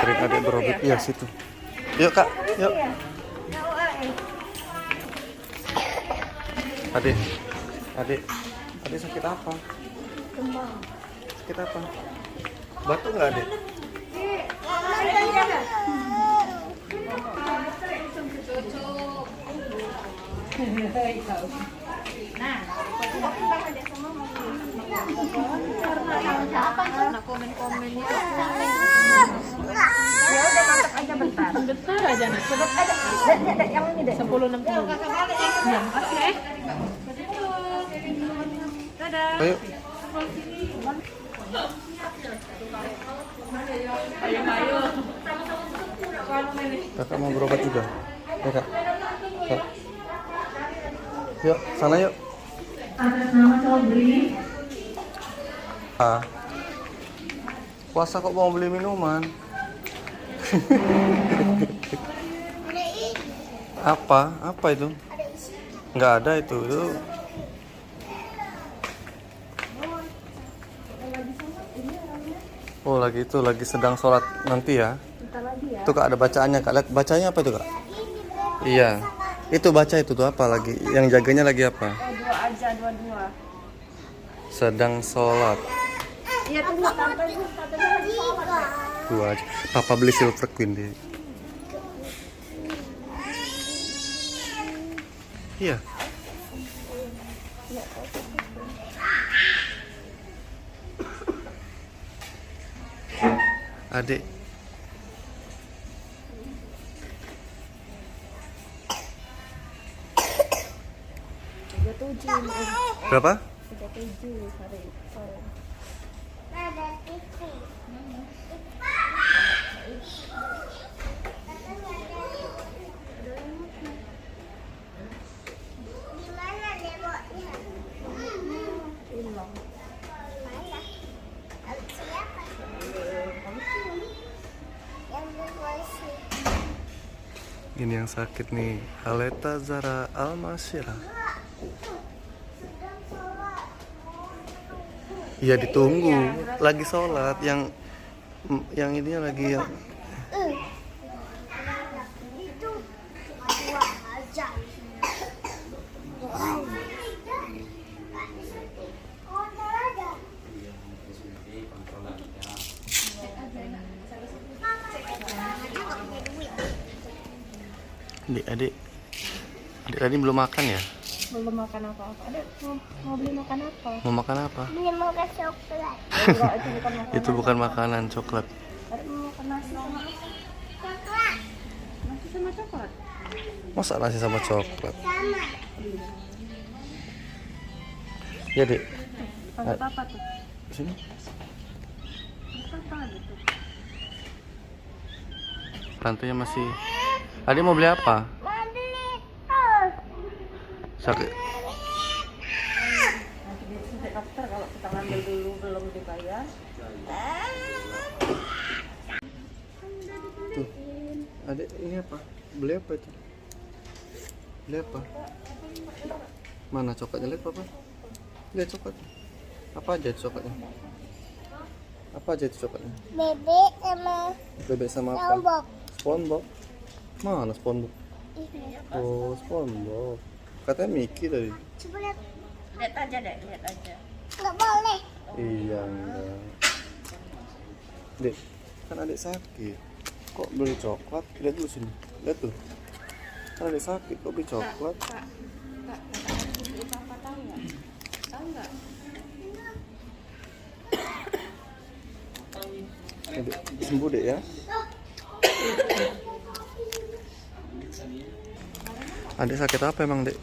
Anterin adik berobat. Iya, situ. Yuk, Kak. Yuk. Adik. Adik. Adik sakit apa? Demam. Sakit apa? Batuk nggak, Adik? Nah, komen-komennya ya udah masak aja bentar aja nah coba ada yang ini deh 10.60 ya makasih dadah Ayo. ayo Kakak mau berobat juga? Ya, Kak. Kak. Yuk, sana yuk. atas nama Sobri. Puasa kok mau beli minuman? Apa? Apa itu? Nggak ada itu. Oh, lagi sedang sholat nanti ya. Bentar lagi ya. Itu Kak ada bacaannya, Kak. Lihat bacanya apa itu, Kak? Iya. Itu baca itu tuh apa lagi? Yang jaganya lagi apa? Dua aja, dua. Sedang sholat. Iya tunggu tante lagi sholat. Dua aja. Papa beli Silver Queen deh. Iya. Adik. Berapa? 37 hari sore. Ini yang sakit nih, Aleta Zara Almasyira. Iya ditunggu, lagi sholat yang ini lagi yang adik tadi belum makan ya? Belum makan apa-apa. Ada mau beli makan apa? Mau makan apa? Beli makan coklat. Enggak, itu bukan makanan. Itu bukan makanan, coklat. Ada mau makan nasi sama coklat. Nasi sama coklat. Masa nasi sama coklat? Ya, Dek. Pakai apa tuh? Sini. Apa gitu? Rantainya masih. Adik mau beli apa? Sakit. Nanti dia suntik dokter kalau kita ngambil dulu belum dibayar. Tuh. Adik ini apa? Beli apa itu? Beli apa? Mana coklatnya? Lihat Papa. Lihat coklat. Apa aja itu coklatnya? Apa aja itu coklatnya? Bebek sama apa? SpongeBob. Mana SpongeBob? Oh, SpongeBob. Katanya Mickey tadi. Coba lihat. Lihat aja deh, lihat aja. Nggak boleh. Iya enggak. Dek, kan adik sakit. Kok beli coklat? Lihat dulu sini. Lihat tuh. Kan adik sakit, kok beli coklat? Kak, apa tahu nggak? Tahu nggak? Adik, sembuh dek ya. Adik sakit apa emang dek?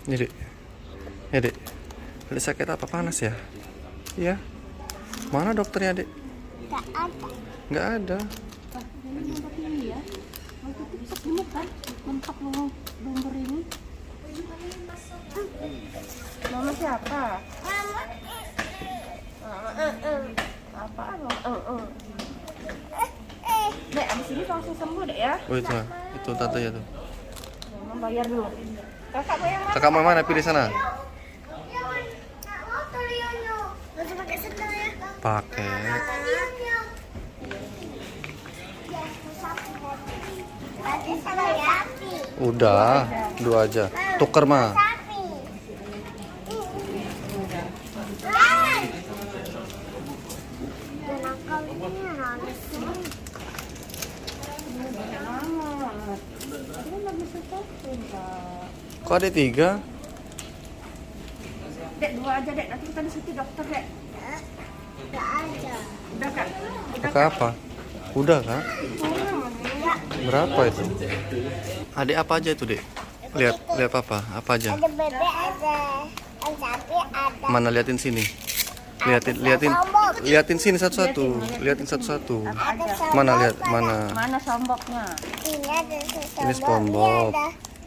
Ini dek. Ya dek. Adik sakit apa? Panas ya? Iya. Mana dokternya dek? Nggak ada. Nggak ada. Ini obat ini ya. Waktu itu bisa gemuk kan? Mentok lumur ini. Mama siapa? Mama. Apaan? Dek, abis ini langsung sembuh dek ya. Oh itu tante ya tuh. Mama bayar dulu. Kakak mau yang mana? Kakak mau mana? Pilih sana. Nggak usah pakai sendal ya. Pakai. Ya Udah, dua aja. Tuker mah. Sapi. Ah. Jangan kalinya harus. Kok ada 3? Dek, 2 aja, Dek. Nanti kita disuntik dokter, Dek. Enggak ada. Udah, Kak. Pakai apa? Udah kak? Berapa itu? Adik apa aja itu, Dek? Lihat apa? Apa aja? Ada bebek ada. Ada sapi ada. Mana liatin sini. Liatin sini satu-satu. Liatin satu-satu. Ada Mana lihat mana? Mana somboknya? Ini ada Ini SpongeBob.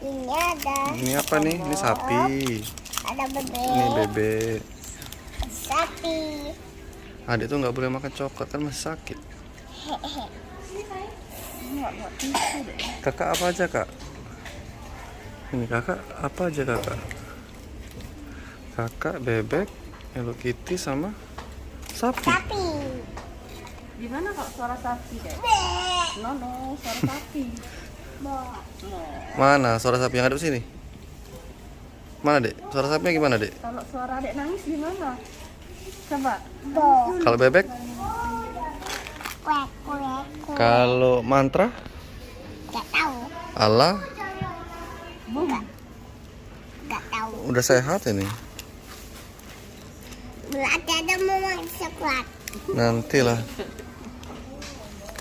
Ini ada. Ini apa nih? Ini sapi. Ada bebek. Ini bebek. Sapi. Adik tuh nggak boleh makan coklat kan masih sakit. Kakak apa aja kak? Ini kakak apa aja kakak? Kakak bebek, Hello Kitty sama sapi. Sapi. Gimana kok suara sapi, Dek? Bebek. No, suara sapi. Mana suara sapi yang ada di sini? Mana Dek? Suara sapinya gimana Dek? Kalau suara Dek nangis gimana? Coba. Bo. Kalau bebek? Kuek kuek. Kalau mantra? Gak tahu. Allah, Gak tahu. udah sehat ini. Berarti ada mau makan coklat. Nantilah.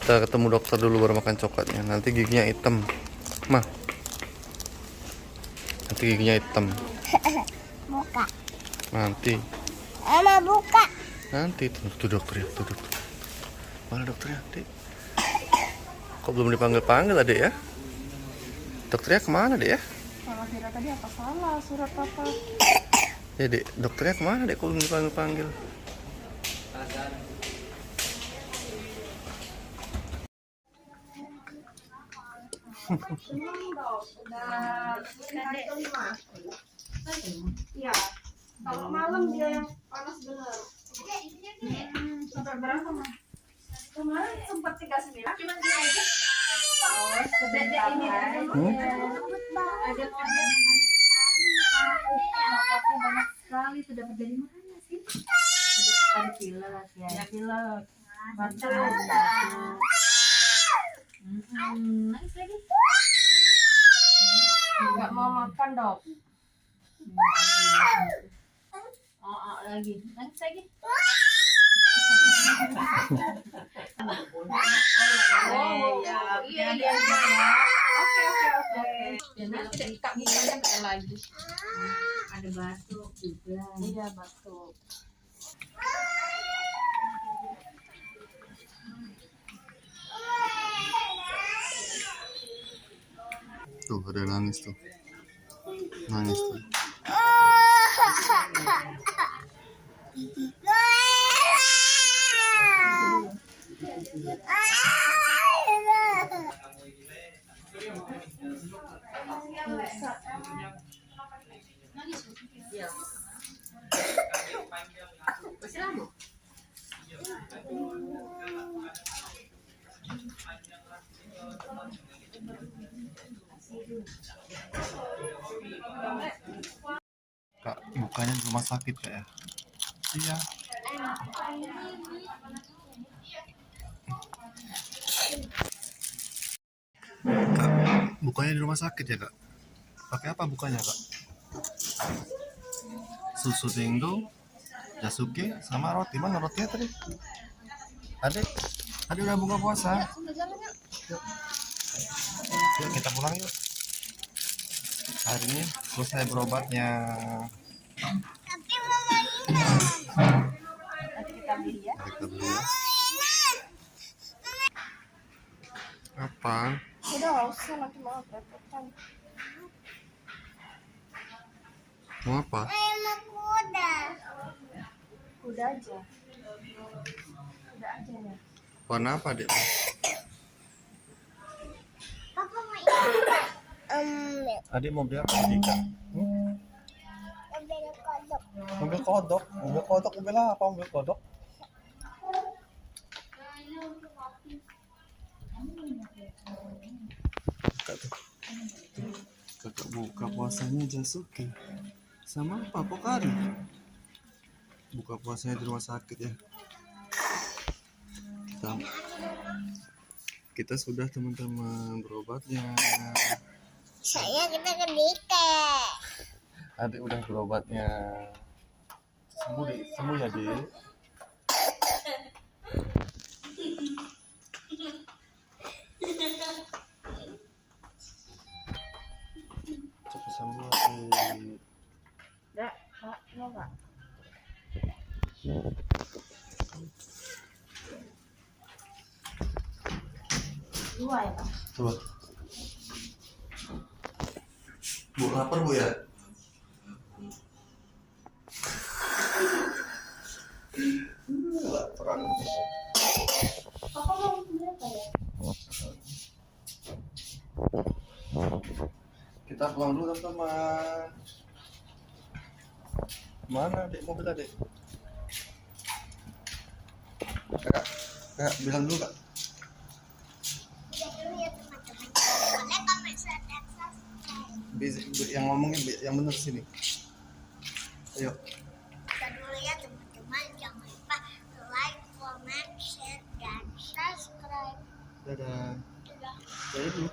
Kita ketemu dokter dulu baru makan coklatnya. Nanti giginya hitam. Mah. Nanti giginya hitam. Buka. Nanti. Mama buka. Nanti tuh dokter ya, tuh dokter. Mana dokternya, Dek? Kok belum dipanggil-panggil Dek ya? Dokternya kemana Dek ya? Sama Vira tadi apa salah surat apa? Ya Dek, dokternya kemana Dek? Kok belum dipanggil-panggil? Iya. Kalau malam dia yang panas bener. Sampai berapa mah? Kemarin sempat 39, cuman dia aja. Oh, sedek ini ada banyak sekali. Sudah dari mana sih? Ada pilek ya. Ya pilek. Batuk. Nangis lagi. Enggak mau makan, Dok. Oh, lagi. Nangis lagi. Oh, iya. Oke. Ya, nanti Kak Mika pakai lagi. Ada batuk juga. Iya, batuk. Tuh, ada nangis tuh. Nangis tuh. Kak, bukannya di rumah sakit Kak ya? Iya. Kak, bukannya di rumah sakit ya Kak? Pakai apa bukanya Kak? Susu Tinggo, Jasuke, sama roti. Mana rotinya tadi? Adik udah buka puasa. Yuk kita pulang yuk. Hari ini selesai berobatnya. Tapi mama ini. Nanti kita beli ya. Kita beli ya. Apa? Udah nggak usah nanti mau pepetan. Mau apa? Ayam kuda. Udah aja. Udah aja ya. Warna apa Dek? Papa mau ini. Adik mau beli apa Adik Kak? Ambil kodok. Mobil kodok. Mobil kodok mobil apa? Mobil kodok? Kak tuh. Kakak buka puasanya Jasuke sama apa Pokari. Buka puasanya di rumah sakit ya. Kita sudah teman-teman berobatnya. Saya kita ke Dike. Adik udah berobatnya. Sembuh ya Dik. Cepat sembuh Adik. Enggak, Kak, mau enggak? Dua ya, Pak? Coba. Bu lapar Bu ya? Laparan. Papa mau berapa ya? Kita pulang dulu teman-teman. Mana Dek mobil tadi? Kakak bilang dulu Kak. Udah dulu ya teman-teman. Boleh comment, share, dan subscribe. Yang ngomongin yang bener sini. Ayo. Udah dulu ya teman-teman. Jangan lupa like, comment, share, dan subscribe. Dadah. Dadah. Dadah dulu.